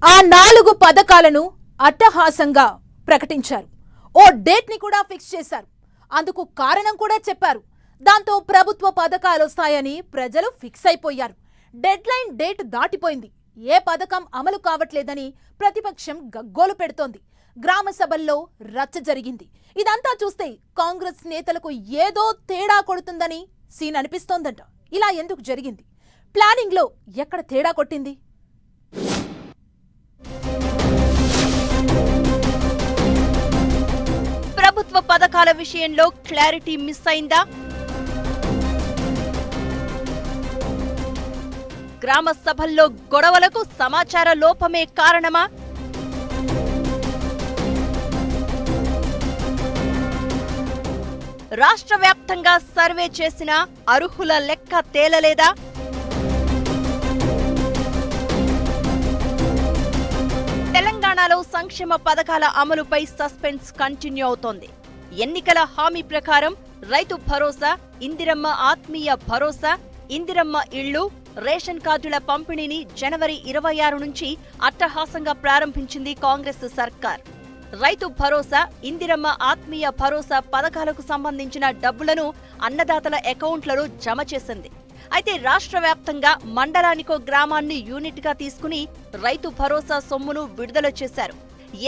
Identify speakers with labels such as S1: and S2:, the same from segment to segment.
S1: ఆ 4 పథకాలను అట్టహాసంగా ప్రకటించారు. ఓ డేట్ ని కూడా ఫిక్స్ చేశారు. అందుకు కారణం కూడా చెప్పారు. దాంతో ప్రభుత్వ పథకాలు వస్తాయని ప్రజలు ఫిక్స్ అయిపోయారు. డెడ్లైన్ డేట్ దాటిపోయింది. ఏ పథకం అమలు కావట్లేదని ప్రతిపక్షం గగ్గోలు పెడుతోంది. గ్రామ సభల్లో రచ్చ జరిగింది. ఇదంతా చూస్తే కాంగ్రెస్ నేతలకు ఏదో తేడా కొడుతుందని సీన్ అనిపిస్తోందంట. ఇలా ఎందుకు జరిగింది? ప్లానింగ్ లో ఎక్కడ తేడా కొట్టింది?
S2: ప్రభుత్వ పథకాల విషయంలో క్లారిటీ మిస్ అయిందా? గ్రామ సభల్లో గొడవలకు సమాచార లోపమే కారణమా? రాష్ట్ర వ్యాప్తంగా సర్వే చేసిన అర్హుల లెక్క తేలలేదా? తెలంగాణలో సంక్షేమ పథకాల అమలుపై సస్పెన్స్ కంటిన్యూ అవుతోంది. ఎన్నికల హామీ ప్రకారం రైతు భరోసా, ఇందిరమ్మ ఆత్మీయ భరోసా, ఇందిరమ్మ ఇళ్లు, రేషన్ కార్డుల పంపిణీని జనవరి 26 నుంచి అట్టహాసంగా ప్రారంభించింది కాంగ్రెస్ సర్కార్. రైతు భరోసా, ఇందిరమ్మ ఆత్మీయ భరోసా పథకాలకు సంబంధించిన డబ్బులను అన్నదాతల అకౌంట్లలో జమ చేసింది. అయితే రాష్ట్ర వ్యాప్తంగా మండలానికో గ్రామాన్ని యూనిట్ గా తీసుకుని రైతు భరోసా సొమ్మును విడుదల చేశారు.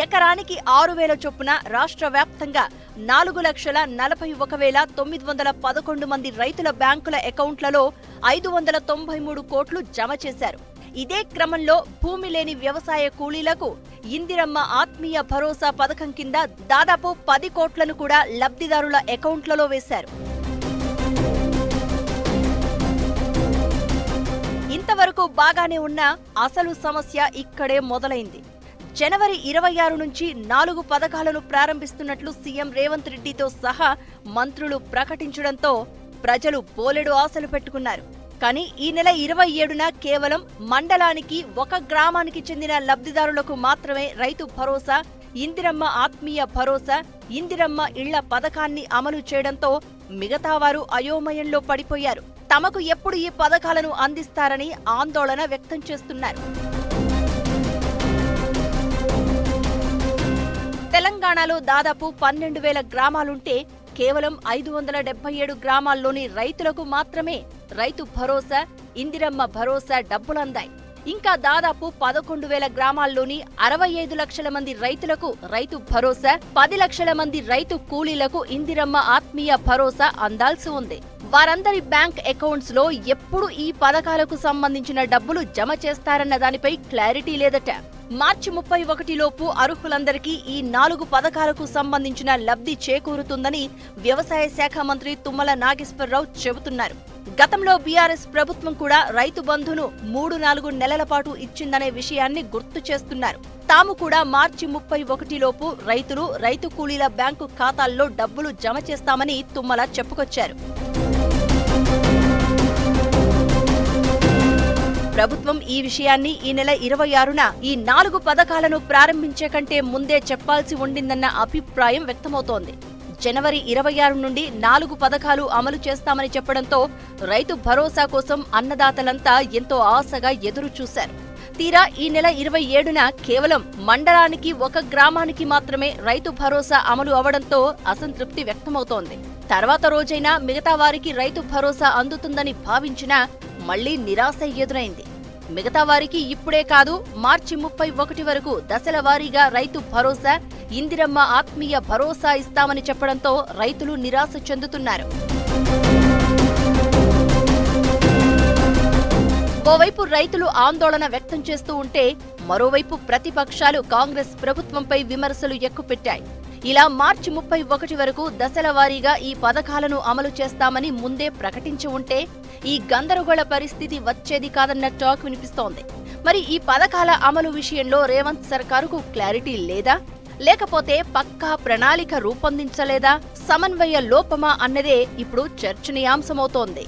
S2: ఎకరానికి 6,000 చొప్పున రాష్ట్ర వ్యాప్తంగా 4,41,911 మంది రైతుల బ్యాంకుల అకౌంట్లలో 593 కోట్లు జమ చేశారు. ఇదే క్రమంలో భూమి లేని వ్యవసాయ కూలీలకు ఇందిరమ్మ ఆత్మీయ భరోసా పథకం కింద దాదాపు 10 కోట్లను కూడా లబ్ధిదారుల అకౌంట్లలో వేశారు. ఇంతవరకు బాగానే ఉన్న అసలు సమస్య ఇక్కడే మొదలైంది. జనవరి 26 నుంచి 4 పథకాలను ప్రారంభిస్తున్నట్లు సీఎం రేవంత్ రెడ్డితో సహా మంత్రులు ప్రకటించడంతో ప్రజలు బోలెడు ఆశలు పెట్టుకున్నారు. కానీ ఈ నెల 27న కేవలం మండలానికి, ఒక గ్రామానికి చెందిన లబ్ధిదారులకు మాత్రమే రైతు భరోసా, ఇందిరమ్మ ఆత్మీయ భరోసా, ఇందిరమ్మ ఇళ్ల పథకాన్ని అమలు చేయడంతో మిగతా వారు అయోమయంలో పడిపోయారు. తమకు ఎప్పుడు ఈ పథకాలను అందిస్తారని ఆందోళన వ్యక్తం చేస్తున్నారు. తెలంగాణలో దాదాపు 12,000 గ్రామాలుంటే కేవలం 577 గ్రామాల్లోని రైతులకు మాత్రమే రైతు భరోసా, ఇందిరమ్మ భరోసా డబ్బులందాయి. ఇంకా దాదాపు 11,000 గ్రామాల్లోని 65 లక్షల మంది రైతులకు రైతు భరోసా, 10 లక్షల మంది రైతు కూలీలకు ఇందిరమ్మ ఆత్మీయ భరోసా అందాల్సి ఉంది. వారందరి బ్యాంక్ అకౌంట్స్ లో ఎప్పుడు ఈ పథకాలకు సంబంధించిన డబ్బులు జమ చేస్తారన్న దానిపై క్లారిటీ లేదట. మార్చి 31 లోపు అర్హులందరికీ ఈ 4 పథకాలకు సంబంధించిన లబ్ధి చేకూరుతుందని వ్యవసాయ శాఖ మంత్రి తుమ్మల నాగేశ్వరరావు చెబుతున్నారు. గతంలో బీఆర్ఎస్ ప్రభుత్వం కూడా రైతు బంధును 3-4 నెలల పాటు ఇచ్చిందనే విషయాన్ని గుర్తు చేస్తున్నారు. తాము కూడా మార్చి 31 లోపు రైతులు, రైతు కూలీల బ్యాంకు ఖాతాల్లో డబ్బులు జమ చేస్తామని తుమ్మల చెప్పుకొచ్చారు. ప్రభుత్వం ఈ విషయాన్ని ఈ నెల 26న ఈ 4 పథకాలను ప్రారంభించే కంటే ముందే చెప్పాల్సి ఉండిందన్న అభిప్రాయం వ్యక్తమవుతోంది. జనవరి 26 నుండి 4 పథకాలు అమలు చేస్తామని చెప్పడంతో రైతు భరోసా కోసం అన్నదాతలంతా ఎంతో ఆశగా ఎదురు చూశారు. తీరా ఈ నెల 27న కేవలం మండలానికి, ఒక గ్రామానికి మాత్రమే రైతు భరోసా అమలు అవడంతో అసంతృప్తి వ్యక్తమవుతోంది. తర్వాత రోజైనా మిగతా వారికి రైతు భరోసా అందుతుందని భావించినా మళ్లీ నిరాశ ఎదురైంది. మిగతా వారికి ఇప్పుడే కాదు, మార్చి 31 వరకు దశల వారీగా రైతు భరోసా, ఇందిరమ్మ ఆత్మీయ భరోసా ఇస్తామని చెప్పడంతో రైతులు నిరాశ చెందుతున్నారు. ఓవైపు రైతులు ఆందోళన వ్యక్తం చేస్తూ ఉంటే, మరోవైపు ప్రతిపక్షాలు కాంగ్రెస్ ప్రభుత్వంపై విమర్శలు ఎక్కుపెట్టాయి. ఇలా మార్చి 31 వరకు దశల వారీగా ఈ పథకాలను అమలు చేస్తామని ముందే ప్రకటించి ఉంటే ఈ గందరగోళ పరిస్థితి వచ్చేది కాదన్న టాక్ వినిపిస్తోంది. మరి ఈ పథకాల అమలు విషయంలో రేవంత్ సర్కారుకు క్లారిటీ లేదా? లేకపోతే పక్కా ప్రణాళిక రూపొందించలేదా? సమన్వయ లోపమా అన్నదే ఇప్పుడు చర్చనీయాంశమవుతోంది.